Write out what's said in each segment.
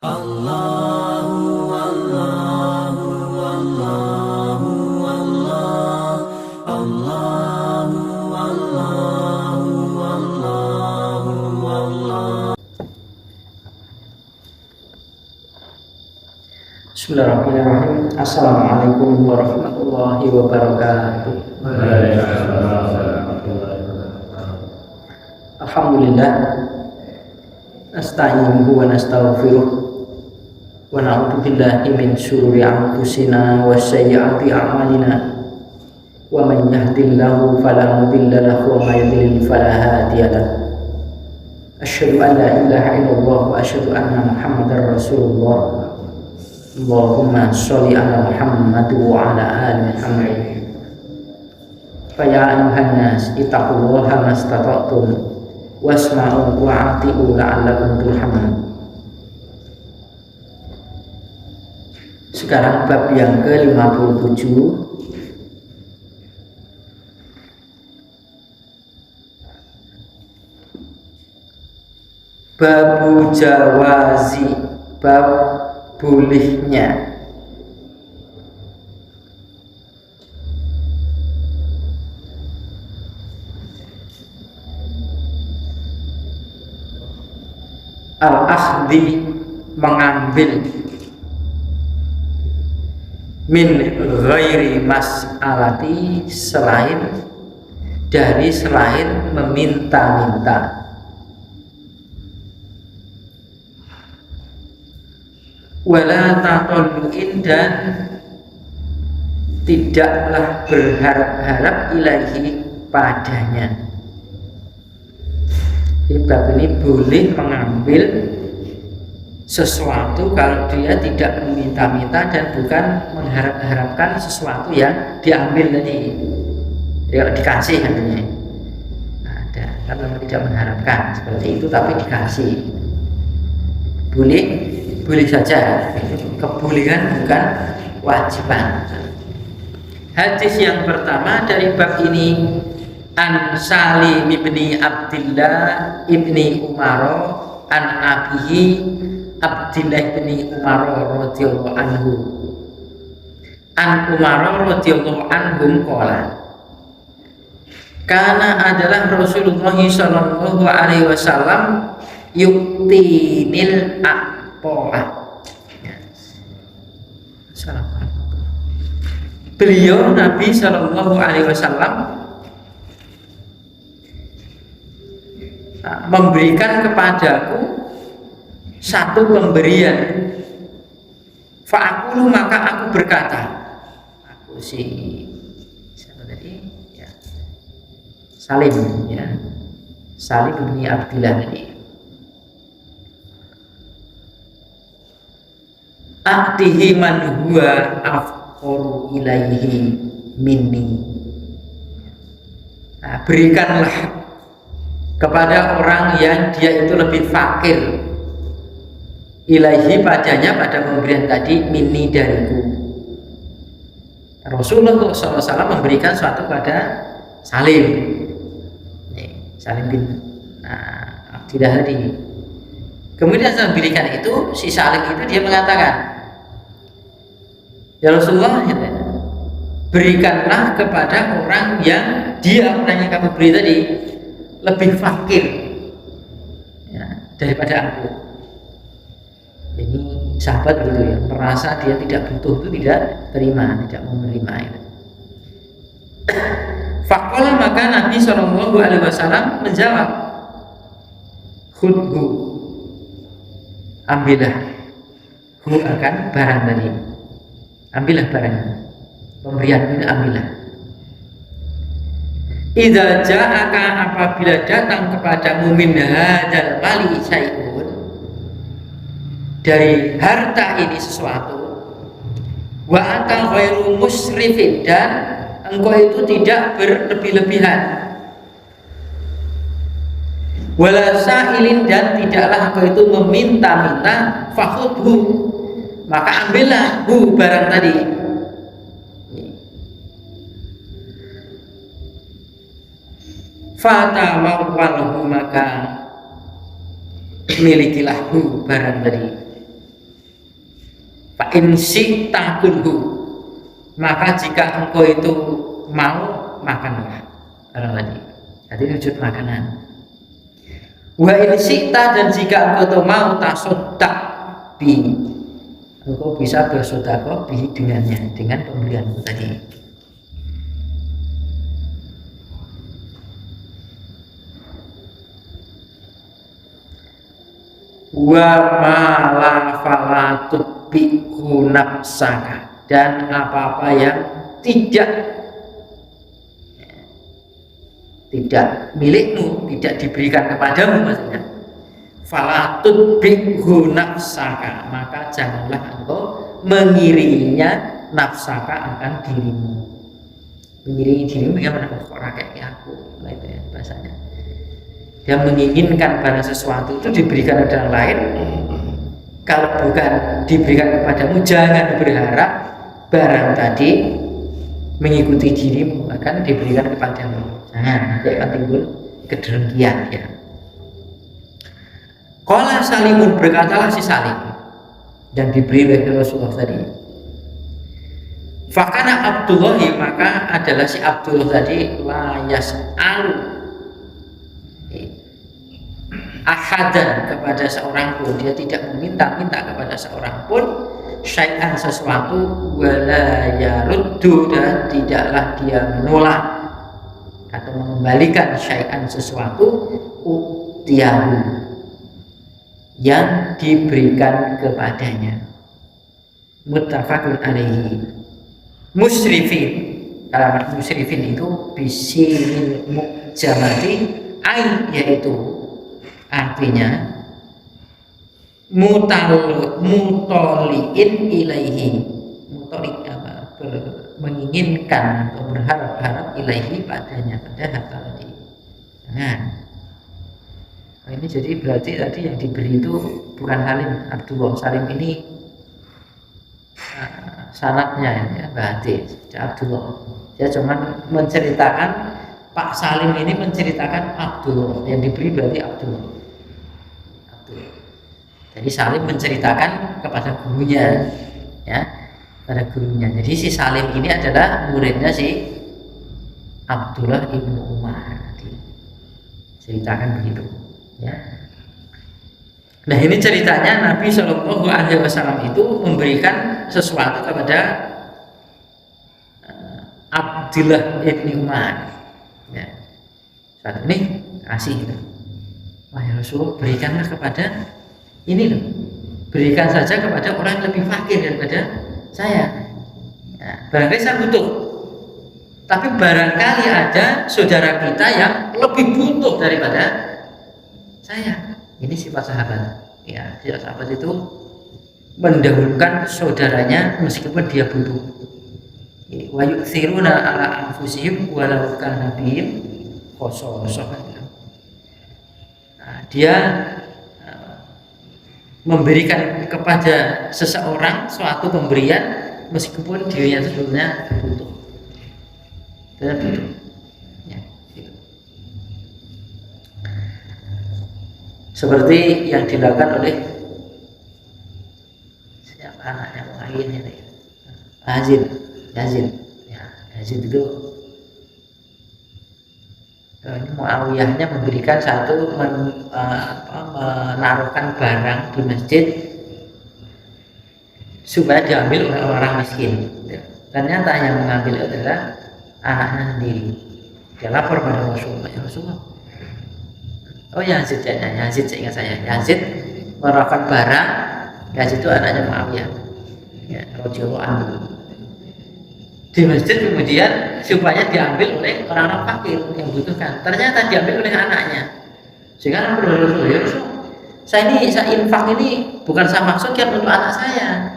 Allahu Allahu Allahu Allah Allahu Allahu Allahu Allah. Bismillahirrahmanirrahim. Assalamualaikum warahmatullahi wabarakatuh. Alhamdulillah, nasta'inuhu wa nastaghfiruh wa na'udzu billahi min syururi anfusina wa sayyiati a'malina. Wa man yahdihillahu fala mudilla lahu wa may yudlil fala hadiya lahu. Asyhadu an la ilaha illallah wa asyhadu anna Muhammadar Rasulullah. Allahumma sholli ala Muhammad wa ala ali Muhammad. Fa ya ayyuhan nas ittaqullaha mastata'tum wasma'u wa ati'u la'allakum turhamun. Sekarang bab yang ke-57, babu jawazi, bab bolehnya al-akhdhi, mengambil, min ghairi mas'alati, selain meminta-minta. Wala taqallu'in, dan tidaklah berharap-harap ilaihi, padanya. Bab ini boleh mengambil sesuatu kalau dia tidak meminta-minta dan bukan mengharap-harapkan sesuatu yang diambil tadi. Dia dikasih katanya. Ada kan memang tidak mengharapkan seperti itu, tapi dikasih. Boleh saja, kebolehan bukan kewajiban. Hadis yang pertama dari bab ini, an Salim ibni Abdillah ibni Umar an abihi Abdillah ibni Umar radhiyallahu anhu, an Umar radhiyallahu anhum qala, karena adalah Rasulullah sallallahu alaihi wasallam yuktinil beliau Nabi Shallallahu Alaihi Wasallam memberikan kepadaku satu pemberian. Fa'akulu, maka aku berkata, aku siapa tadi? Ya, Salim, ya, Salim bin Abdillah tadi. A'tihi man huwa afqaru ilaihi minni. Nah, berikanlah kepada orang yang dia itu lebih fakir ilaihi, padanya, pada pemberian tadi, minni, dariku. Rasulullah SAW memberikan suatu pada Salim, Salim bin Abdillah tadi. Kemudian saya memberikan itu, si Salim itu dia mengatakan, ya Rasulullah, berikanlah kepada orang yang orang yang kamu beri tadi lebih fakir, ya, daripada aku. Jadi sahabat gitu ya, merasa dia tidak butuh itu tidak terima, tidak mau menerima itu. Faqala, maka Nabi Shallallahu Alaihi Wasallam menjawab, khudhu, ambillah, hu akan barang tadi, ambillah barang pemberian ini, ambillah. Idza ja'aka, apabila datang kepadamu min hadzal mali syai'un, dari harta ini sesuatu, wa anta ghairu musrifin, dan engkau itu tidak berlebih-lebihan, wala sa'ilin, dan tidaklah engkau itu meminta-minta, fakhudhu, maka ambillah hu barang tadi. Fatawawalhu, maka milikilah hu barang tadi. Fa in syi'ta kulhu, maka jika engkau itu mau, makanlah barang tadi. Jadi wujud makanan. Wa in syi'ta, dan jika engkau itu mau, tasoddaq bi, engkau bisa bersedekah bi dengannya, dengan pembelianmu tadi. Wa ma la falatut bihu nafsaka, dan apa-apa yang tidak milikmu, tidak diberikan kepadamu, maksudnya falatut bihu nafsaka, maka janganlah engkau mengiringinya nafsaka akan dirimu. Mengiringi dirimu bagaimana? Kok kayak aku, nah itu ya bahasanya. Dia menginginkan barang sesuatu itu diberikan oleh orang lain. Kalau bukan diberikan kepadamu, jangan berharap barang tadi mengikuti dirimu akan diberikan kepadamu. Jangan, nanti akan timbul kedengkian ya. Qala Salimun, berkatalah si Salim dan diberi oleh Rasulullah tadi. Fakana Abdullahi, maka adalah si Abdullah tadi la yas'alu ahadan, kepada seorang pun, dia tidak meminta-minta kepada seorang pun syai'an, sesuatu, wala yaruddu, dan tidaklah dia menolak atau mengembalikan syai'an, sesuatu, utiyahu, yang diberikan kepadanya. Muttafaqun alaihi. Musrifin, kalimat musrifin itu bisinil mu'jamati ain, yaitu artinya mutoliin ilaihi, mutoli apa, menginginkan atau berharap-harap ilaihi, padanya, pada harta tadi. Nah, ini jadi berarti tadi yang diberi itu bukan Salim, Abdullah. Salim ini sanadnya ya, berarti Abdullah. Dia cuma menceritakan, Pak Salim ini menceritakan Abdullah, yang diberi berarti Abdullah. Jadi Salim menceritakan kepada gurunya, ya, pada gurunya. Jadi si Salim ini adalah muridnya si Abdullah ibnu Umar. Ceritakan begitu, ya. Nah, ini ceritanya Nabi Shallallahu Alaihi Wasallam itu memberikan sesuatu kepada Abdullah ibnu Umar. Ya. Saat ini kasih gitu. Wah ya Rasulullah, berikanlah kepada ini loh, berikan saja kepada orang yang lebih fakir daripada saya. Nah, barangkali saya butuh, tapi barangkali ada saudara kita yang lebih butuh daripada saya. Ini sifat sahabat. Ya, sifat sahabat itu mendahulukan saudaranya meskipun dia butuh. Wa yu'thiruna ala anfusihim walau kana bihim khasasah. Nah, dia memberikan kepada seseorang suatu pemberian meskipun dirinya sebelumnya butuh. Dan butuh. Ya, gitu. Seperti yang dilakukan oleh siapa anaknya lain ini, Yazid. Ya, Yazid itu ini Muawiyahnya memberikan satu menaruhkan barang di masjid supaya diambil oleh orang miskin. Ternyata yang mengambil adalah anaknya sendiri. Dia lapor pada Rasulullah, ya Rasulullah. Oh Yazid, Yazid, seingat saya, Yazid menaruhkan barang. Yazid itu anaknya Muawiyah, ya, radhiyallahu anhu, di masjid, kemudian supaya diambil oleh orang-orang fakir yang butuhkan. Ternyata diambil oleh anaknya. Sehingga Rasulullah, ya Rasul, saya infak ini bukan saya maksudkan untuk anak saya,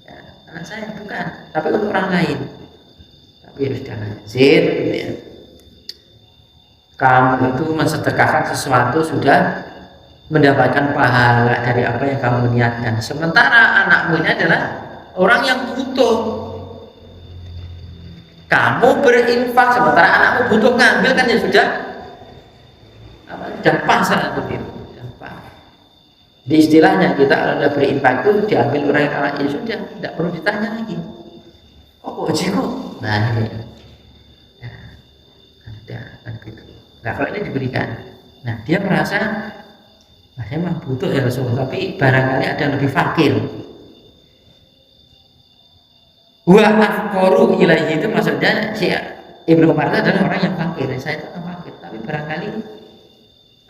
ya, anak saya bukan, tapi untuk orang lain. Tapi ya sudah, Zid, gitu ya. Kamu itu mensedekahkan sesuatu sudah mendapatkan pahala dari apa yang kamu niatkan. Sementara anakmu ini adalah orang yang butuh. Kamu berinfak sementara anakmu butuh ngambil, kan ya sudah pas saat itu. Di istilahnya kita kalau ada berinfak itu diambil orang yang ya sudah, tidak perlu ditanya lagi. Oh, kok? Nah, ini. Nah, ada kan gitu. Nah, kalau ini diberikan, nah dia merasa, nah, saya memang butuh ya Rasulullah, tapi barangkali ada yang lebih fakir. Wa afqaru ilaihi itu maksudnya si Ibnu Umar itu adalah orang yang fakir. Saya itu orang fakir, tapi barangkali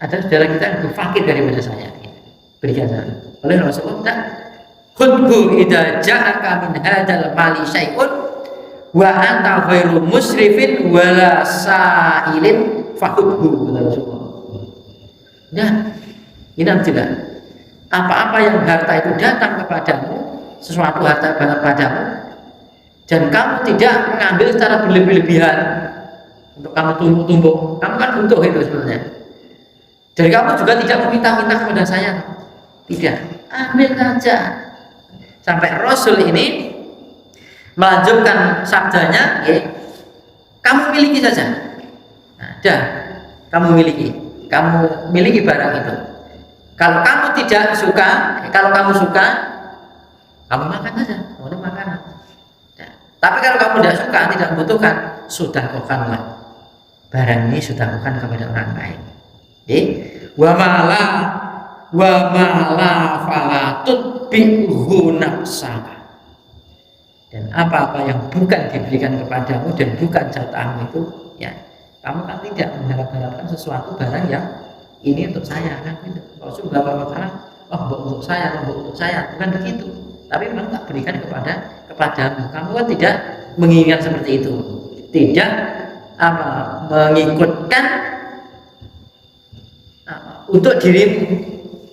ada saudara kita yang lebih fakir daripada saya. Berikan saya. Oleh Rasulullah tak khudhu idza ja'aka min hadzal mali syai'un wa anta khairu musrifin wala sa'ilin fakhudhu, kata Rasulullah. Ya, ini tidak. Apa-apa yang harta itu datang kepadamu, sesuatu harta kepadamu, dan kamu tidak mengambil secara berlebih-lebihan untuk kamu tumbuk-tumbuk, kamu kan butuh itu sebenarnya. Dan kamu juga tidak meminta-minta kepada saya, tidak, ambil saja. Sampai Rasul ini melanjutkan sabdanya, ya, kamu miliki saja. Nah, dah, kamu miliki barang itu. Kalau kamu tidak suka, kalau kamu suka, kamu makan saja, kamu makan. Tapi kalau kamu tidak suka, tidak membutuhkan, sudah kokanlah barang ini, sudah kokan kepada orang lain. Wa mala falatut bihu nafsaka. Dan apa-apa yang bukan diberikan kepadamu dan bukan jatahmu itu, ya kamu kan tidak mengharap-harapkan sesuatu barang yang ini untuk saya, kan gitu. Kalau sudah apa-apa, untuk saya, bukan begitu. Tapi memang tak berikan kepadamu. Kamu kan tidak menginginkan seperti itu, tidak mengikutkan untuk dirimu,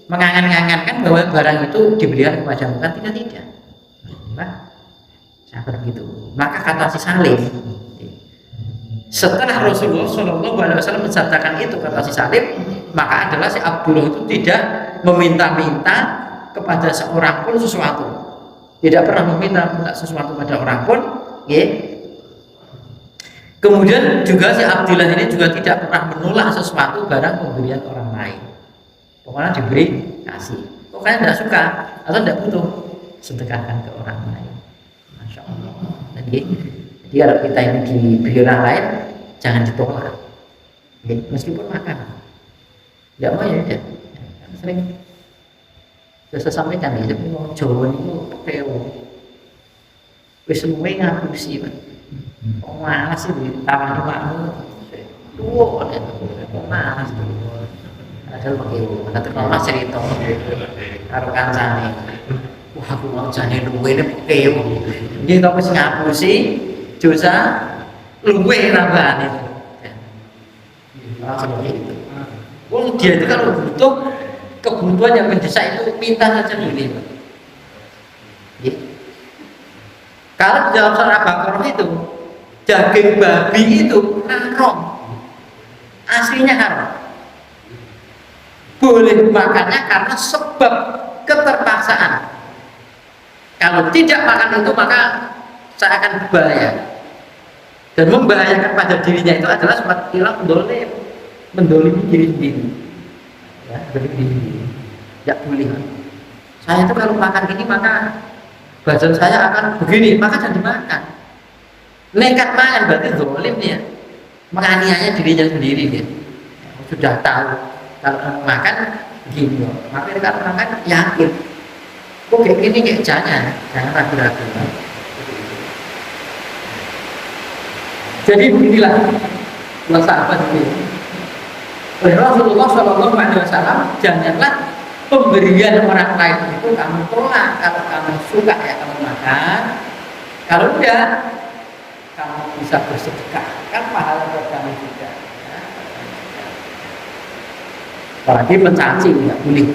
mengangan-angankan bahwa barang itu diberikan kepadamu, kan tidak. Nah, seperti begitu. Maka kata si Salim, setelah Rasulullah SAW mensabdakan itu, kata si Salim, maka adalah si Abdullah itu tidak meminta-minta kepada seorang pun sesuatu, tidak pernah meminta sesuatu pada orang pun, ya. Kemudian juga si Abdullah ini juga tidak pernah menolak sesuatu barang pemberian orang lain. Pokoknya diberi, kasih. Pokoknya tidak suka atau tidak butuh, sedekahkan ke orang lain. Masya Allah. Jadi kalau kita ini diberi orang lain, jangan ditolak, ya, meskipun makan. Tidak mau ya udah. Sering saya sampaikan ya, Jawa itu pekewo. Wis semuanya ngapusi, Pak. Kok malas sih ditawani makmu. Duh, kok malas tuh. Padahal pekewo. Nanti kalau cerita karo kancane. Wah, aku mau jane luwe ne pekewo. Nggih to wis ngapusi dosa luwe tambahane. Seperti itu. Wong dia itu kalau butuh kebutuhan yang mendesak itu minta saja dulu. Kalau di dalam surah Al-Baqarah itu daging babi itu haram, aslinya haram. Boleh makannya karena sebab keterpaksaan. Kalau tidak makan itu maka saya akan berbahaya. Dan membahayakan pada dirinya itu adalah seperti mendolimi diri sendiri. Ya, dari diri. Tidak boleh. Saya itu kalau makan ini maka badan saya akan begini, maka jangan dimakan. Nekat makan berarti zalim ya, menganiaya dirinya sendiri ya. Sudah tahu kalau makan begini, maka kalau makan yakin. Kok kayak gini kayak jangan ragu-ragu. Jadi beginilah sahabat ini. Oleh Rasulullah SAW, janganlah pemberian orang lain itu kamu tolak. Kalau kamu suka ya kamu makan, kalau tidak kamu bisa bersedekah, kan pahala buat kamu juga ya. Apalagi mencaci tidak boleh,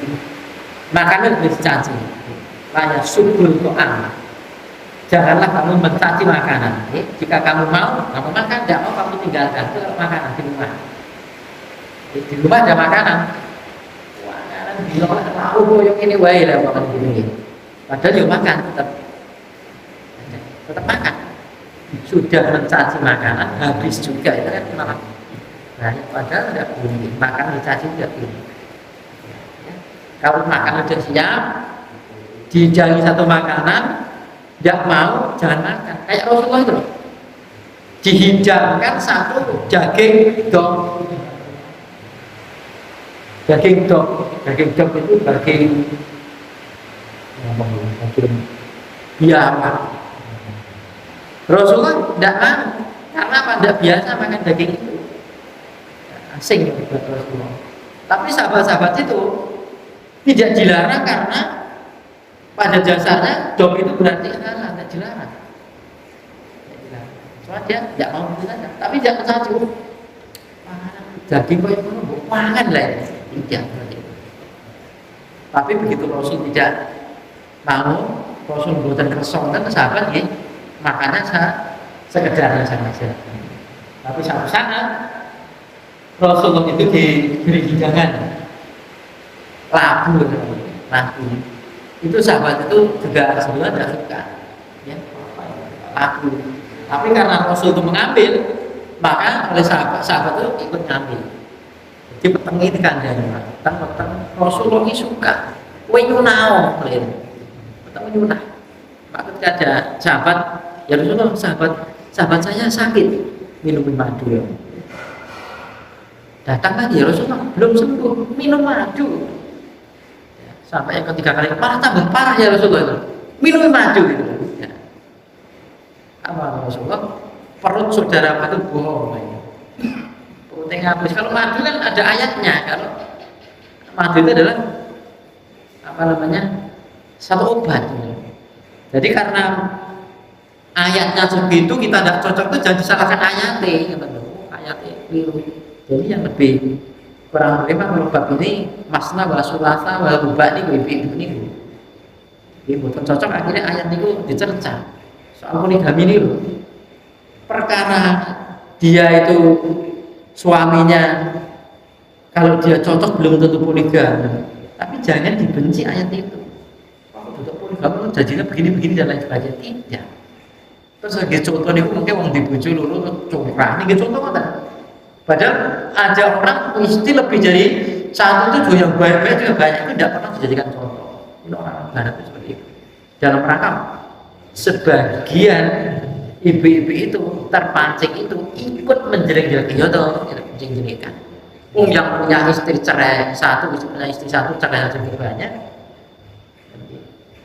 makannya boleh dicaci, hanya subul to'am. Janganlah kamu mencaci makanan. Jika kamu mau, kamu makan, tidak mau kamu tinggalkan. Itu makanan di rumah. Di rumah ada makanan. Bila tahu boyong ini wae lah makan gini. Padahal dia makan tetap makan. Sudah mencaci makanan habis juga itu kan malah. Nah, padahal tidak boleh makan dicaci juga boleh. Ya. Kalau makan udah siap, dihidangi satu makanan, tidak mau, jangan makan. Kayak Rasulullah itu, dihidangkan satu daging dok. Daging dok itu daging biawak. Rasulullah tidak mau, karena apa? Tidak biasa makan daging itu, asing buat Rasulullah. Tapi sahabat-sahabat itu tidak dilarang, karena pada dasarnya dok itu berarti halal, tidak dilarang. Cuma dia tidak mau itu saja. Tapi jangan saja daging kok itu makan lah, tidak. Tapi begitu Rasul tidak mau, Rasul buatan kesongan sahabat ya, makanya sekedarnya saja. Tapi satu saat Rasulullah itu diberi hidangan labu. Itu sahabat itu juga sebenarnya tidak suka, ya, labu. Tapi karena Rasul itu mengambil, maka oleh sahabat itu ikut ngambil. Jadi peteng ini kandangnya, peteng Rasulullah ini suka, kue nyunau, peteng nyunah. Maka ketika ada sahabat, ya Rasulullah, sahabat saya sakit, minum madu ya. Datang lagi ya Rasulullah, belum sembuh, minum madu. Ya, sampai yang ketiga kali, tambah parah ya Rasulullah, minum madu gitu. Ya. Apa Rasulullah? Perut saudara itu bohong. Perutnya ngapus. Kalau madu kan ada ayatnya. Kalau madu itu adalah satu obat. Jadi karena ayatnya segitu kita tidak cocok, itu jangan disalahkan ayatnya. Ayatnya keliru. Jadi yang lebih kurang memang kalau bab ini masna wa sulasa wa ruba ini ini bukan cocok, akhirnya ayat itu dicerca. Soal poligami ini loh, perkara dia itu suaminya kalau dia cocok belum tentu poligami, tapi jangan dibenci ayat itu. Kalau butuh poligami janjinya begini dan lain sebagainya, tidak. Terus lagi contoh nih mungkin orang dibujuk lulu curah ini contoh apa? Padahal ada orang istri lebih dari satu itu yang baik-baik juga banyak, itu tidak pernah dijadikan contoh. Ini orang barat itu seperti itu. Dalam rangka sebagian ibu-ibu itu terpancing itu ikut menjelek-jelekan, ya toh, menjelek-jelekan. Yang punya istri cerai satu, punya istri satu cerai satu banyak,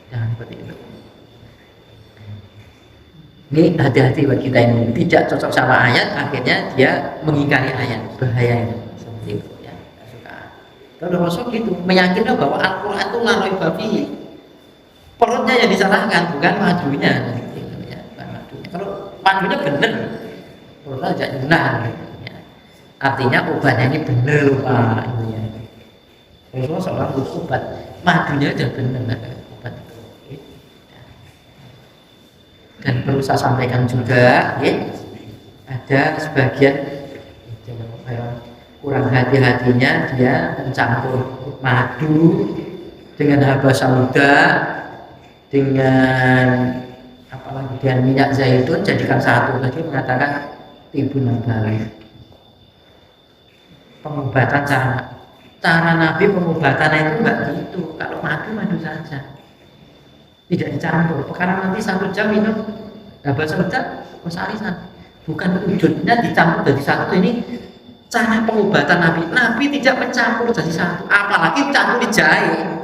jangan seperti itu. Ini hati-hati bagi kita ini tidak cocok sama ayat, akhirnya dia mengingkari ayat, bahaya itu seperti itu ya. Suka. Kalau Rasul gitu meyakinkan bahwa Al-Quran itu laroi babi, perutnya yang disalahkan bukan madunya. Ya, bukan madunya. Kalau madunya benar, perutnya tidak benar. Ya. Artinya obatnya ini benar lupa. Ya. Rasulullah seorang obat, madunya sudah benar obat itu. Dan perlu saya sampaikan juga, ya, ada sebagian kurang hati-hatinya dia mencampur madu dengan haba sauda dengan apalagi dengan minyak zaitun jadikan satu. Tadi mengatakan Tibun Nabawi, pengobatan cara Nabi pengobatannya itu enggak gitu. Kalau madu saja, tidak dicampur. Karena nanti 1 jam minum haba sauda wasarisan, bukan wujudnya dicampur jadi satu. Ini cara pengobatan Nabi. Nabi tidak mencampur jadi satu, apalagi campur jahe.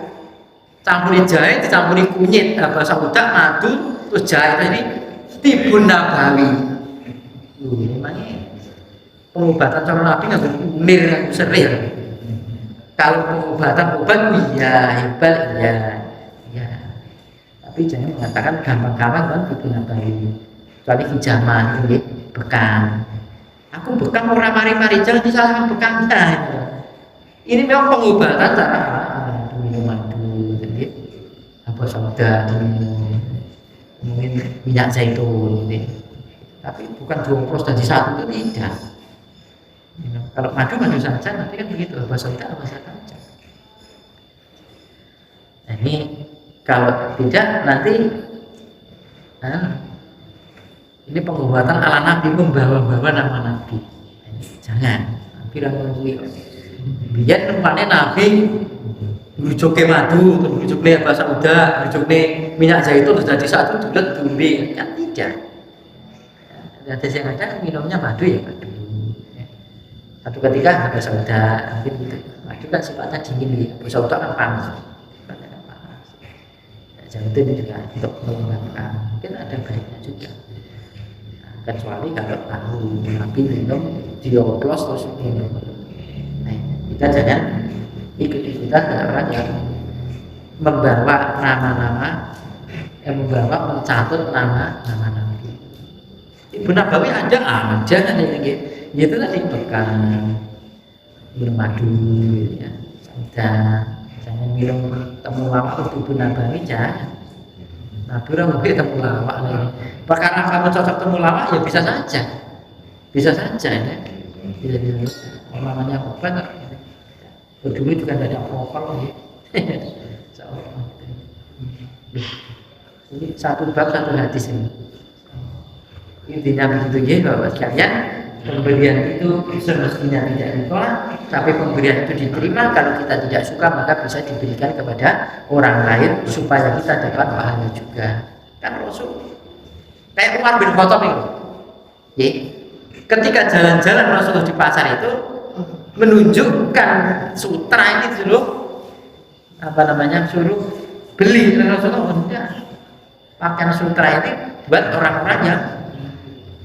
Campuri jahe, dicampuri kunyit, haba sauda, madu, terus jahe. Ini Tibun Nabawi. Memangnya pengobatan cara Nabi nggak mir serir. Kalau pengobatan obat, iya hebat, iya. Tapi jangan mengatakan gampang-gampang kan Tibun Nabawi. Kecuali hijamah ini bekam. Aku bekam orang mari-mari, jangan disalahkan bekamnya. Ini memang pengobatan cara minum madu, jadi haba sauda, mungkin minyak zaitun, gitu. Tapi bukan dioplos jadi satu, itu tidak. Kalau madu saja, nanti kan begitu, haba sauda saja. Nah, ini kalau tidak nanti ini pengobatan ala Nabi, membawa-bawa nama Nabi. Jangan, Nabi ramu biar tempatnya Nabi Ngrujukne madu, terus ngrujukne basa uda, ngrujukne minyak zaitun terus jadi satu dulet diombe, kan tidak. Ada yang ada minumnya madu ya madu. Satu ketika basa uda mungkin gitu. Madu kan sifatnya dingin ya, basa uda kan panas. Sifatnya kan panas. Ya, zaitun itu juga untuk melembabkan, mungkin ada baiknya juga. Nah, kecuali kalau tahu tapi minum dioplos terus minum. Nah, kita jangan ikut-ikutan dengan orang yang membawa nama-nama, yang membawa mencatut nama-nama. Ibu Nabawi ada kan yang gitu tadi bekam bermadu gitu ya. Jangan minum temu lawak Ibu Nabawi jangan. Nabi orang mungkin temu lawak lagi. Perkara kamu cocok temu lawak ya bisa saja ya. Bisa. Namanya obat. Dulu juga tidak ada apa-apa lagi. Ini satu bab satu hadis ini. Intinya begitu ya Bapak sekalian, pemberian itu semestinya tidak ditolak, tapi pemberian itu diterima. Kalau kita tidak suka maka bisa diberikan kepada orang lain supaya kita dapat pahala juga. Kan Rasul kayak Umar bin Khattab itu. Ya. Ketika jalan-jalan Rasulullah di pasar itu menunjukkan sutra ini dulu suruh beli. Rasulullah enggak, pakaian sutra ini buat orang-orang yang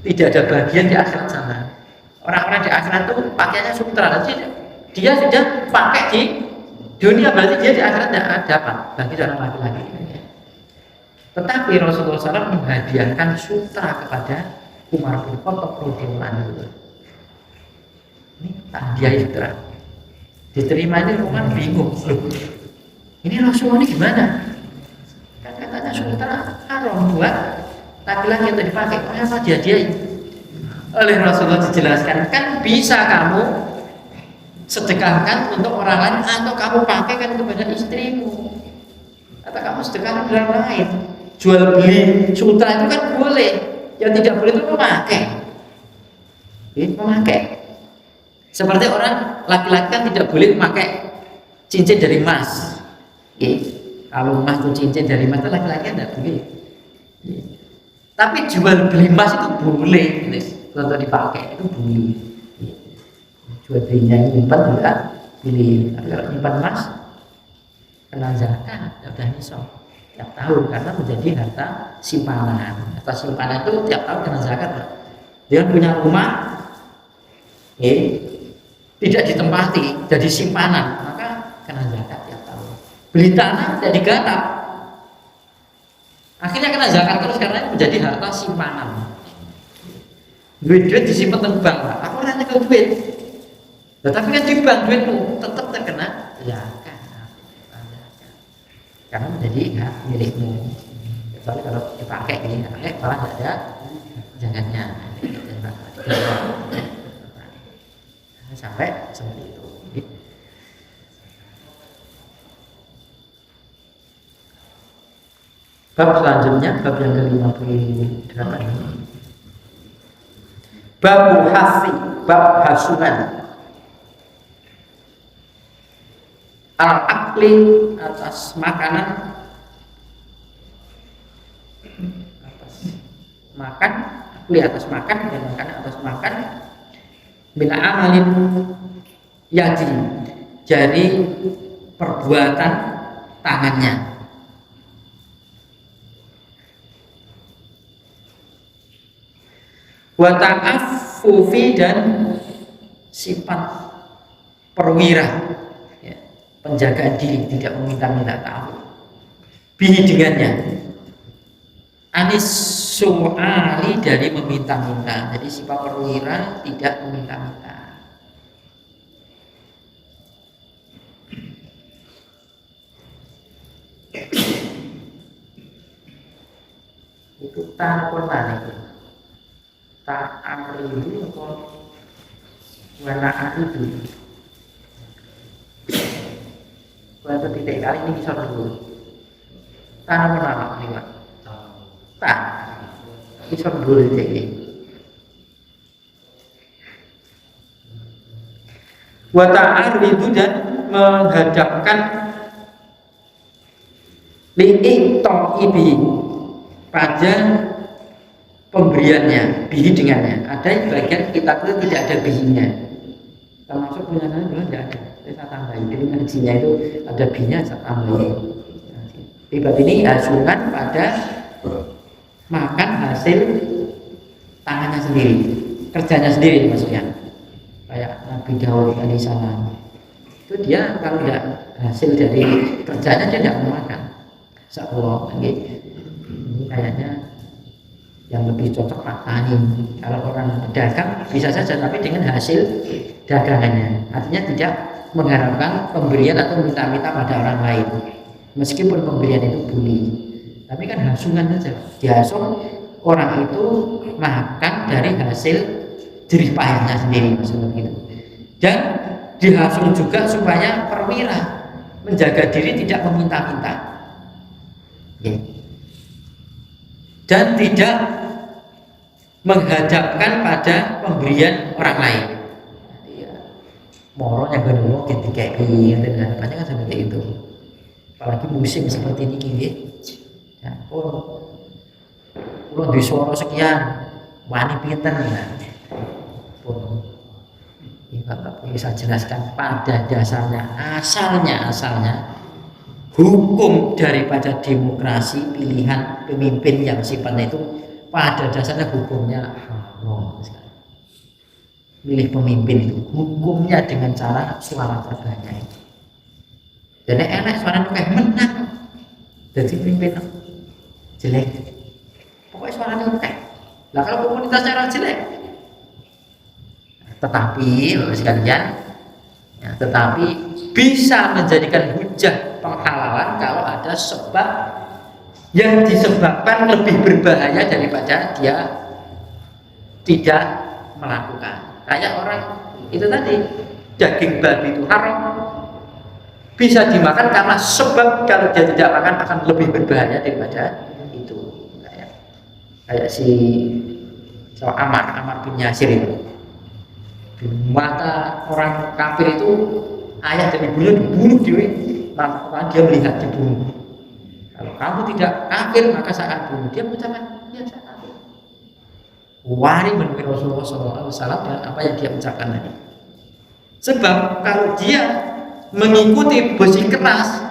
tidak ada bagian di akhirat sana. Orang-orang di akhirat itu pakaiannya sutra, jadi dia sudah pakai di dunia, berarti dia di akhirat tidak dapat bagi orang laki-laki. Tetapi Rasulullah SAW menghadiahkan sutra kepada Umar bin Khattab radhiyallahu anhu. Ini hadiah sutra diterima, ini Umar bingung, ini Rasulullah ini gimana? Kan katanya sutra haram buat laki-laki yang dipakai, kenapa dihadiahin? Oleh Rasulullah dijelaskan, kan bisa kamu sedekahkan untuk orang lain, atau kamu pakai kan kepada istrimu, atau kamu sedekahkan kepada orang lain. Jual beli sutra itu kan boleh, yang tidak boleh itu memakai. Seperti orang laki-laki kan tidak boleh memakai cincin dari emas. Kalau emas itu cincin dari emas itu laki-laki tidak boleh. Tapi jual beli emas itu boleh, untuk dipakai itu boleh. Jual belinya nyimpan juga boleh. Tapi kalau nyimpan emas kena zakat, sudah nisab tiap tahun karena menjadi harta simpanan. Harta simpanan itu tiap tahun kena zakat. Dia punya rumah, tidak ditempati, jadi simpanan, maka kena zakat tiap tahun. Beli tanah tidak digarap, akhirnya kena zakat terus karena menjadi harta simpanan. Duit disimpan di bank, aku orang nyekel duit, tapi kan di bank duitmu tetap terkena zakat, karena menjadi hak milikmu. Kecuali kalau dipakai ini, malah tidak ada zakatnya. Sampai seperti itu. Bab selanjutnya, bab yang ke-58 ini. Bab hasi, bab hasunan. Al-akli atas makanan, akli atas makan dan makanan atas makan. Bila amalin yadi, dari perbuatan tangannya. Wa ta'affufi, dan sifat perwira, ya, penjagaan diri, tidak meminta-minta ta'affuf. Bihi, dengannya. Anis su'ali, dari meminta-minta. Jadi sifat perwira tidak meminta-minta. Itu ta'arifan itu. Ta'aridu atau wana'aridu. Waktu titik kali ini bisa dulu. Ta'arifan apa nih Pak? Tak, bisa dulu titik ini. Wa ta'aridu, dan menghadapkan li'ikto'ibi pada pemberiannya, bihi dengannya. Ada yang bagian kitab itu tidak ada bihinya, termasuk punya kalian bilang tidak ada, saya tambahin. Jadi ngajinya itu ada bihinya, saya tambahin. Bab ini hasungan pada makan hasil tangannya sendiri, kerjanya sendiri maksudnya. Kayak Nabi Daud alaihissalam itu dia kalau tidak hasil dari kerjanya dia tidak mau makan. Insyaallah ini kayaknya yang lebih cocok Pak Tani. Kalau orang dagang bisa saja, tapi dengan hasil dagangannya, artinya tidak mengharapkan pemberian atau minta-minta pada orang lain, meskipun pemberian itu buli, tapi kan hasungan saja. Dihasung orang itu makan dari hasil jerih payahnya sendiri, maksudnya begitu. Dan dihasung juga supaya perwira, menjaga diri tidak meminta-minta, dan tidak menghadapkan pada pemberian orang lain. Moro yang kedua ketika ini dan harapannya kan seperti itu. Apalagi musim seperti ini, ya, kalau di suara sekian, wani pinten, Bapak bisa jelaskan pada dasarnya, asalnya hukum daripada demokrasi pilihan pemimpin yang sifatnya itu pada dasarnya hukumnya haram sekali. Milih pemimpin itu hukumnya dengan cara suara terbanyak. Jadi enak suara kayak menang, jadi pemimpin jelek. Pokoknya suaranya entek. Lah kalau komunitasnya jelek, tetapi sekalian, ya, tetapi bisa menjadikan hujah penghalalan kalau ada sebab yang disebabkan lebih berbahaya daripada dia tidak melakukan. Kayak orang itu tadi, daging babi itu haram, bisa dimakan karena sebab kalau dia tidak makan akan lebih berbahaya daripada itu. Kayak si Ammar bin Yasir itu, di mata orang kafir itu ayah dan ibunya dibunuh, dia melihat dibunuh. Kalau kamu tidak kafir maka saya akan bunuh. Dia mengucapkan ya saya kafir. Wari menurut Rasulullah SAW dan apa yang dia ucapkan tadi. Sebab kalau dia mengikuti besi keras,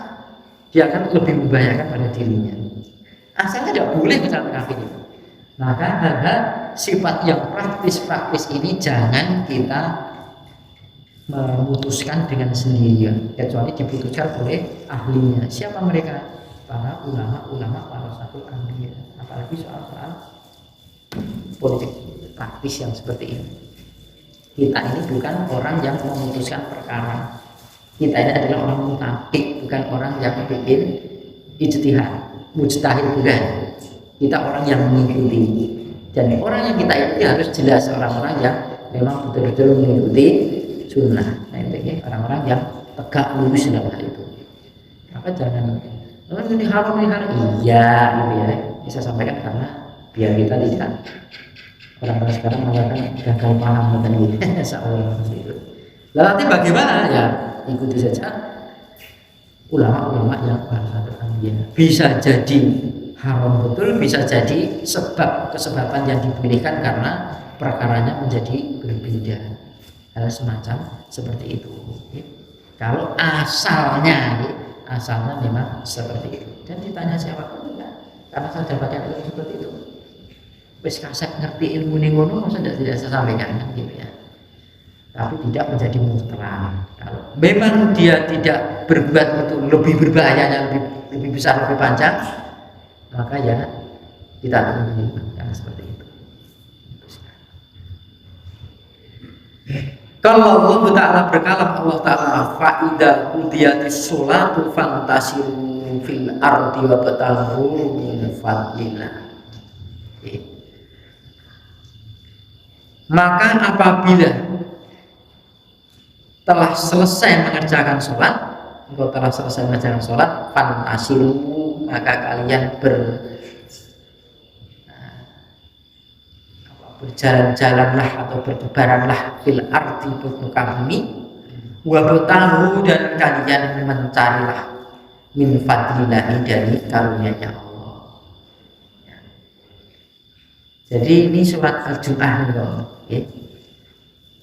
dia akan lebih membahayakan pada dirinya. Asalnya tidak boleh mengucapkan kafir itu. Maka hal-hal sifat yang praktis ini jangan kita memutuskan dengan sendirian, kecuali diputuskan oleh ahlinya. Siapa mereka? Para ulama warasatul anbiya. Apalagi soal-soal politik praktis yang seperti ini. Kita ini bukan orang yang memutuskan perkara. Kita ini adalah orang mutaqiq, bukan orang yang bikin ijtihad, mujtahid bukan. Kita orang yang mengikuti. Dan orang yang kita ikuti harus jelas orang-orang yang memang betul-betul mengikuti sunnah. Nah, ini orang-orang yang tegak lurus dalam hal itu. Maka jangan ini haram. Iya, gitu ya. Bisa sampaikan karena biar kita tidak orang-orang sekarang mengatakan gagal paham dan gitu. Insyaallah itu. Lalu nanti bagaimana ya? Ikuti saja ulama-ulama yang warasatul anbiya. Bisa jadi haram betul, bisa jadi kesebaban yang dipilihkan karena perkaranya menjadi berbeda. Hal semacam seperti itu. Kalau asalnya memang seperti itu. Dan ditanya siapa pun enggak, karena saya dapatkan ilmu seperti itu. Wis kasep ngerti ilmu ning ngono, masa tidak saya sampaikan kan gitu ya. Tapi tidak menjadi mutlak. Kalau memang dia tidak berbuat itu lebih berbahayanya, lebih besar, lebih panjang, maka ya kita tunggu karena seperti itu. Kalau Allah Ta'ala berkalam, Allah Ta'ala fa'idha qudiyatis sholatu fantasiru fil ardi wa bataghu min fadlillah. Maka apabila telah selesai mengerjakan sholat, engkau telah selesai mengerjakan sholat, fantasiru, maka kalian berjalan-jalanlah atau bertebaranlah fil ardi muka bumi, wabtahu, dan kalian mencarilah min fadlillahi, dari karunia-Nya Allah. Ya. Jadi ini surat Al-Jumu'ah ya.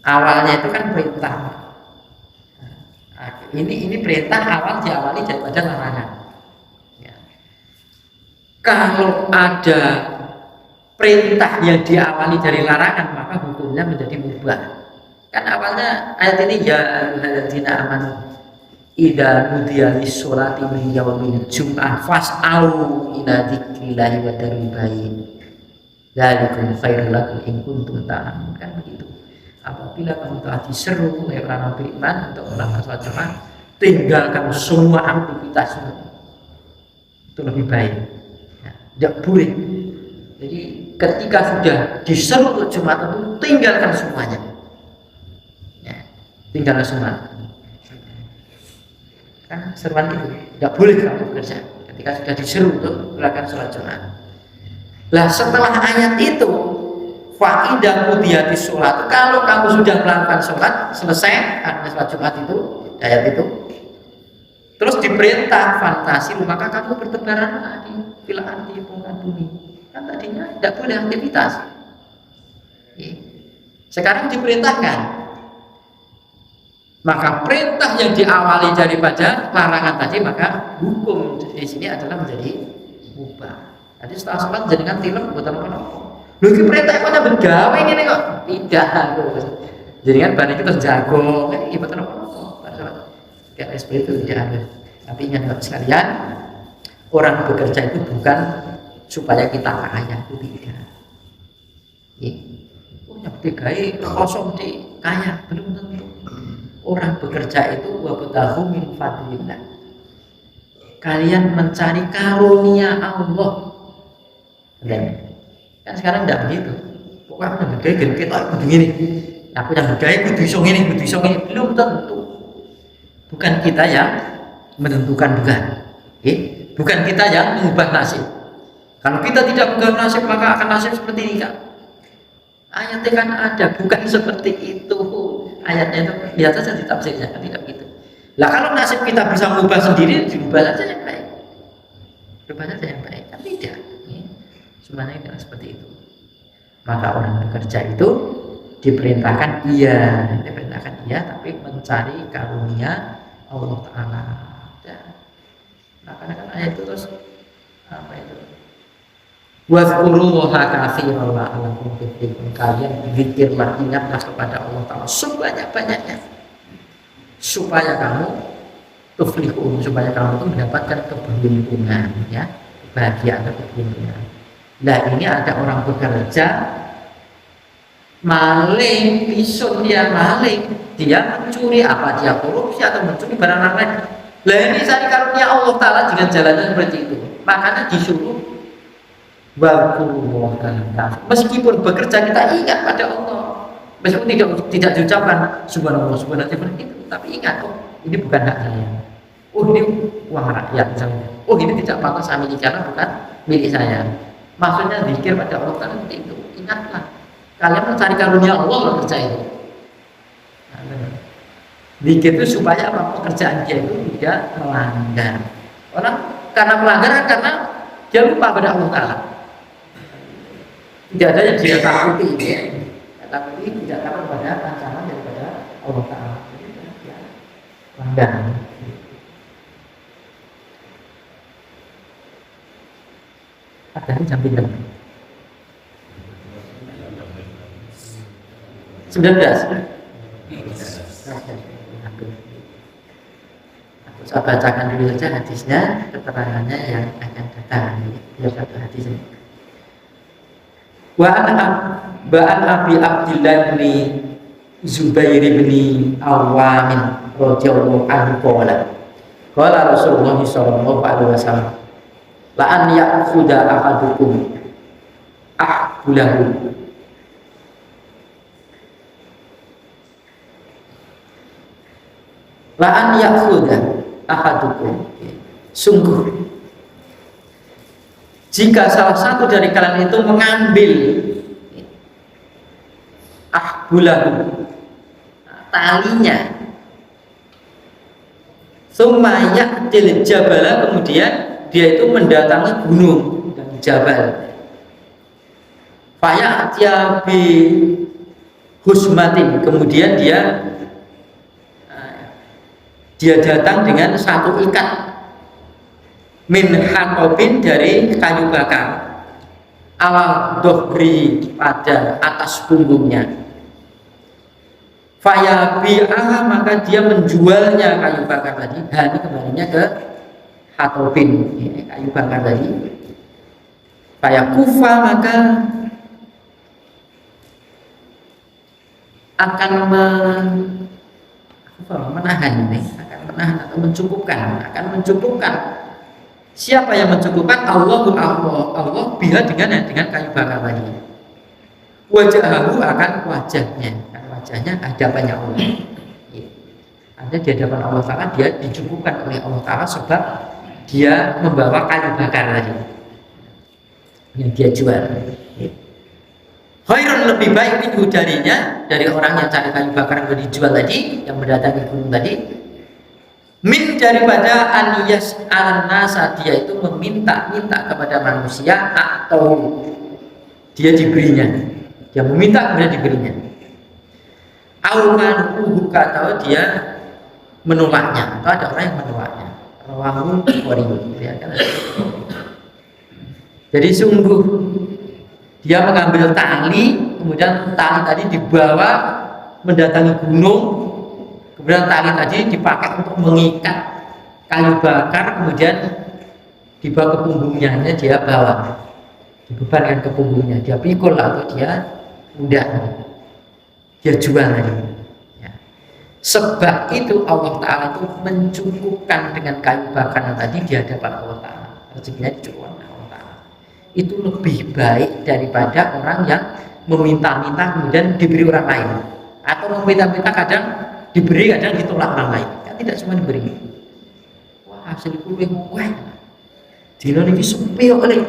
Awalnya itu kan perintah. Ini perintah awal diawali daripada larangan. Ya. Kalau ada perintah yang diawali dari larangan, maka hukumnya menjadi mubah. Kan awalnya ayat ini, ya ayyuhalladzina amanu idza nudiya lis-sholati min yaumil jum'ah fas'au ila dzikrillahi wa dzarul bai'. Dzalikum khairul lakum in kuntum ta'lamun. Kan begitu. Apabila kamu telah diseru oleh orang beriman untuk melakukan sholat Jumat, tinggalkan semua aktivitasmu. Itu lebih baik. Ya, tidak boleh. Jadi ketika sudah diseru untuk Jumat itu tinggalkan semuanya. Ya, tinggalkan semua. Kan seruan itu tidak boleh kamu bekerja ketika sudah disuruh untuk melakukan sholat Jumat. Lah setelah ayat itu, fa'idah qudiyatis sholat, kalau kamu sudah melakukan sholat selesai karena sholat Jumat itu, ayat itu, terus diperintah fantasi, maka kamu bertebaran di fil ardi muka bumi. Kan tadinya tidak boleh aktivitas. Sekarang diperintahkan. Maka perintah yang diawali daripada larangan tadi, maka hukum di sini adalah menjadi mubah. Jadi setelah sholat jadikan film buat apa-apa. Lho iki perintah kok nyambut gawe ngene kok. Tidak. Jadi kan barang itu terus jago, iki buat apa-apa. Kayak seperti itu ya. Tapi ingat Bapak sekalian, orang bekerja itu bukan supaya kita kaya, itu tidak. Oh nyambut gawe kosong di kaya, belum tentu. Orang bekerja itu wabtahu min fadlillah. Kalian mencari karunia Allah. Kan sekarang tidak begitu. Pokoknya aku yang bergaya kita begini. Aku yang bergaya kudu iso ngene, kudu iso ngene. Belum tentu. Bukan kita yang menentukan, bukan. Bukan kita yang mengubah nasib. Kalau kita tidak mengubah nasib, maka akan nasib seperti ini, Kak. Ayatnya kan ada, bukan seperti itu. Ayatnya itu lihat saja di tafsirnya, kan tidak begitu. Lah kalau nasib kita bisa mengubah sendiri, diubah saja yang baik. Ubah saja yang baik, kan tidak. Semuanya tidak seperti itu. Maka orang bekerja itu diperintahkan tapi mencari karunia Allah Ta'ala. Nah, karena kan ayat itu terus apa itu? Wazkurullaha katsiran la'allakum tuflihun. Kalian berzikirlah, ingatlah kepada Allah Ta'ala sebanyak-banyaknya supaya kamu tuflihun, supaya kamu itu mendapatkan keberuntungan, ya, bahagia atau keberuntungan. Nah ini ada orang bekerja maling, pisun dia maling, dia mencuri apa, dia korupsi atau mencuri barang orang lain. Lah ini cari karunia Allah Ta'ala dengan jalannya seperti itu. Makanya disuruh meskipun bekerja kita ingat pada Allah, meskipun tidak diucapkan subhanallah subhanallah itu, tapi ingat, oh ini bukan hak saya, oh ini uang rakyat misalnya, oh ini tidak patut saya miliki karena bukan milik saya. Maksudnya zikir pada Allah Ta'ala itu, ingatlah kalian mencari karunia Allah bekerja itu. Zikir itu supaya apa, pekerjaan dia itu tidak melanggar. Orang karena melanggar karena dia lupa pada Allah Ta'ala. Tidak ada yang dia takuti, takuti tidak takut pada ancaman daripada Allah Ta'ala. Ya, langgar. Ada jam pinter 19. Saya bacakan dulu saja hadisnya, keterangannya yang akan datang. Biar satu hadis ini. Wa an Abi Abdillah bin Zubair bin Awam radhiyallahu anhu qala Rasulullah sallallahu alaihi wasallam la an ya'khudha ahadukum ahbulahu la an ya'khudha ahadukum, sungguh jika salah satu dari kalian itu mengambil ahbulahu, talinya Tsumma ya'til jabala, kemudian dia itu mendatangi gunung dan jabal. Faya'tiya bi husmatin, kemudian dia datang dengan satu ikat min hatobin, dari kayu bakar, ala dohri, pada atas punggungnya. Fayabi'ah, maka dia menjualnya kayu bakar tadi. Ini kembalinya ke hatobin, kayu bakar tadi. Fayakufa, maka akan menahan atau mencukupkan, akan mencukupkan. Siapa yang mencukupkan? Allah biha, dengan kayu bakar tadi. Wajahahu, akan wajahnya, hadapannya Allah. Ada di hadapan Allah Ta'ala, dia dicukupkan oleh Allah Ta'ala sebab dia membawa kayu bakar tadi yang dia jual. Khairun, lebih baik itu darinya, dari orang yang cari kayu bakar yang dijual tadi, yang mendatangi gunung tadi, min, daripada aniyas al-nasa, dia itu meminta-minta kepada manusia, atau dia diberinya, dia meminta kemudian diberinya, aumanuhu, atau dia menolaknya, atau ada orang yang menolaknya. Rawahu Bukhari, ya kan? Jadi sungguh dia mengambil tali, kemudian tali tadi dibawa mendatangi gunung, kemudian tali tadi dipakai untuk mengikat kayu bakar, kemudian dibawa ke punggungnya, dia bawa, dibebankan ke punggungnya, dia pikul atau dia udah, dia jual lagi. Ya. Sebab itu Allah Ta'ala itu mencukupkan dengan kayu bakar yang tadi di hadapan Allah Ta'ala, rezekinya dicukupkan Allah Ta'ala. Itu lebih baik daripada orang yang meminta-minta kemudian diberi orang lain, atau meminta-minta kadang diberi, kadang ditolak orang lain. Kan tidak semua diberi. Wah, hasil kuwi wah, dino niki sepi kok lek.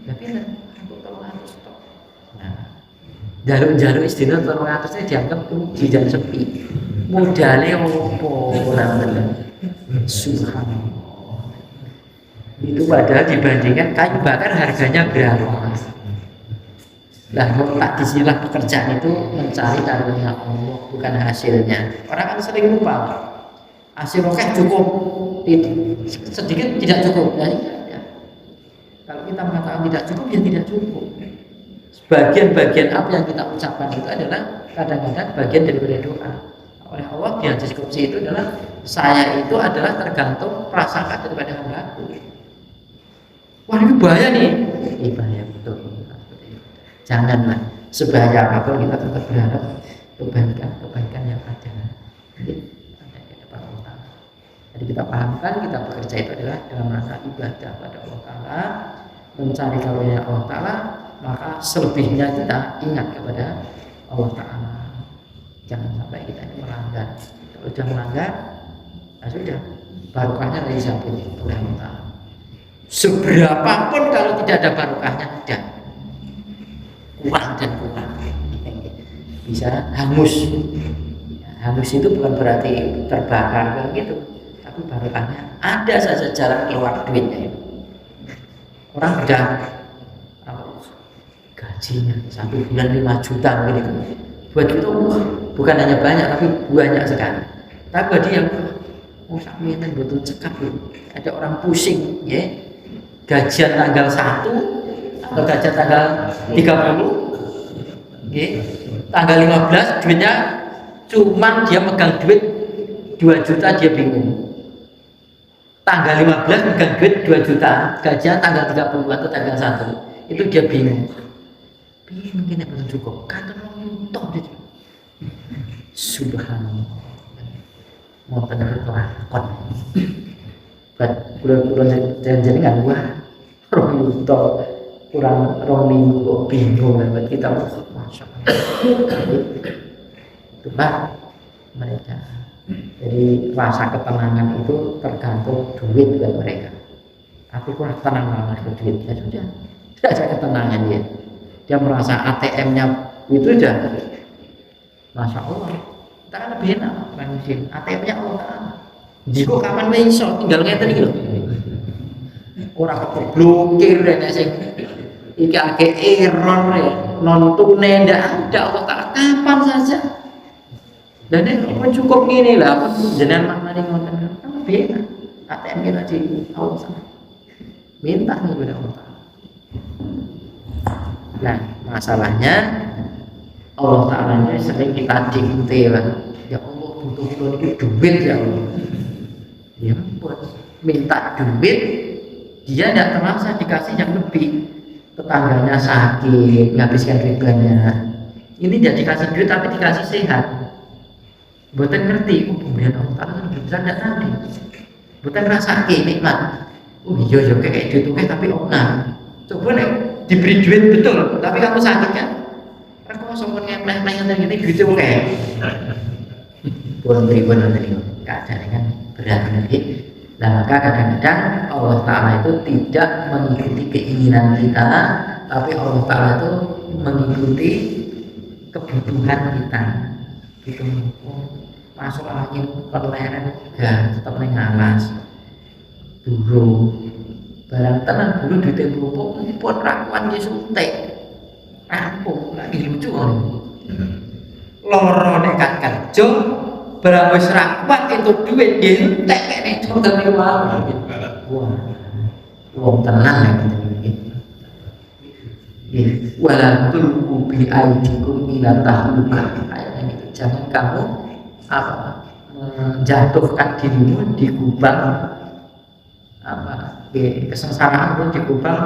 Tapi lah, aku tolong stok. Nah, jaluk-jaluk istino 300 dianggap rugi dan sepi. Modale opo namanya? Subhanallah. Itu padahal dibandingkan kayu bakar harganya berapa? Lah, tak disilah pekerjaan itu mencari karunia Allah, bukan hasilnya. Orang kan sering lupa, hasil rokeh cukup, sedikit tidak cukup. Ya. Kalau kita mengatakan tidak cukup, ya tidak cukup. Bagian-bagian apa yang kita ucapkan itu adalah kadang-kadang bagian daripada doa. Oleh Allah di hadis qudsi itu adalah, saya itu adalah tergantung prasangka daripada hamba-Ku. Wah, ini bahaya nih. Ini bahaya betul. Janganlah, sebahaya apapun kita tetap berharap kebaikan yang ada di depan Allah Ta'ala. Jadi kita pahamkan, kita bekerja itu adalah dalam rangka ibadah pada Allah Ta'ala, mencari karunia Allah Ta'ala, maka selebihnya kita ingat kepada Allah Ta'ala. Jangan sampai kita ini melanggar. Kalau sudah melanggar, nah sudah, barokahnya dari sabun oleh Allah Ta'ala. Seberapapun kalau tidak ada barokahnya, tidak, kurang dan kurang, bisa hangus. Hangus itu bukan berarti terbakar kan gitu, tapi barokahnya ada saja jalan keluar duitnya itu. Orang udah gajinya 1 bulan 5 juta gitu, buat itu bukan hanya banyak tapi banyak sekali. Tapi buat dia, sakmitan betul cekap loh. Ada orang pusing, ya, gajian tanggal 1 atau gajian tanggal 30, tanggal 15 duitnya cuman dia megang duit 2 juta, dia bingung. Tanggal 15 megang duit 2 juta, gajian tanggal 30 atau tanggal 1, itu dia bingung. Mungkin belum cukup, kata orang toh gitu. Subhanallah. Mau tenar lakon. Buat bulan jangan nggak wah, orang itu kurang minggu bingung buat kita. Masya Allah. Itulah mereka. Jadi rasa ketenangan itu tergantung duit buat mereka. Aku kurang tenang banget ke duit, ya sudah, tidak ada ketenangan dia. Dia merasa ATM-nya itu aja, Masya Allah. Kita kan lebih enak, ATM-nya Allah Ta'ala. Jika kapan kowe iso tinggal ngeten iki lho. Ora kok blokir nek sing iki akeh error ya, non tunai ndak ada Allah Ta'ala kapan saja. Dan ini cukup gini lah, apa jenengan maknanya ngoten kan? Beda. ATM kita di Allah sana. Minta kepada Allah Ta'ala. Nah, masalahnya Allah Ta'ala ini sering kita dikte lah. Ya Allah, butuh ini duit ya Allah. Ya buat minta duit, dia tidak terasa dikasih yang lebih. Tetangganya sakit, menghabiskan duit banyak. Ini tidak dikasih duit tapi dikasih sehat. Buatan ngerti, pemberian Allah Ta'ala lebih besar tidak tadi. Buatan rasa nikmat. Oh iya kayak duit oke tapi nah. Coba nih diberi duit betul, tapi kamu sakit kan? Karena kamu sombong ngepleh-pleh yang tadi duit oke. Pun berikan tadi keadaan kan berat nanti. Nah maka kadang-kadang Allah Ta'ala itu tidak mengikuti keinginan kita, tapi Allah Ta'ala itu mengikuti kebutuhan kita. Gitu. Masuk angin perleren enggak tetap ngalas dulu barang tenang dulu di tempo ini buat rakuan ya suntik rampung lagi lucu loro nekat kerja barang wis rakuan itu duit dientek kayak itu tapi wah wong tenang ya wala tulqu bi aidikum ila tahluka ayatnya gitu jangan kamu apa menjatuhkan dirimu di kubang apa kesengsaraan pun di kubang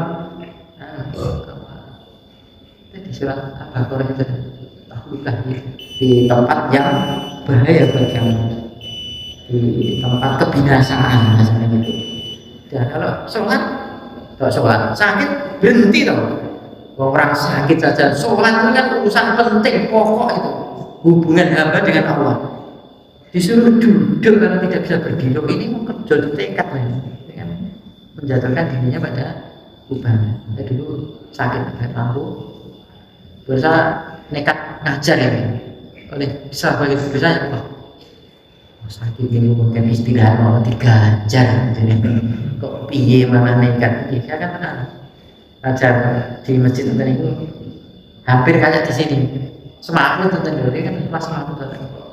jadi surat apa Quran itu tahluka di tempat yang bahaya bagi kamu di tempat kebinasaan misalnya gitu. Dan kalau sholat sakit berhenti dong. Orang sakit saja sholat itu kan urusan penting pokok itu hubungan hamba dengan Allah. Disuruh duduk karena tidak bisa berdiri ini mau kerja di tekad dengan menjatuhkan dirinya pada kubang. Saya dulu sakit pakai lampu berusaha nekat ngajar ya oleh sahabat itu bisa ya sakit ini mungkin istirahat mau digajar jadi kok piye malah nekat ini saya kan pernah ngajar di masjid tentang itu hampir kayak di sini semangat tentang dulu kan pas semangat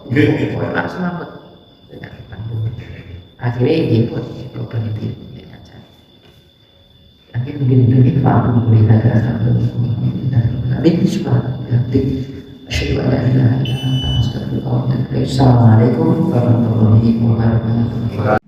kelas semangat akhirnya ini pun berhenti ngajar akhirnya begini Pak berita nanti sudah berhenti. Assalamualaikum warahmatullahi wabarakatuh.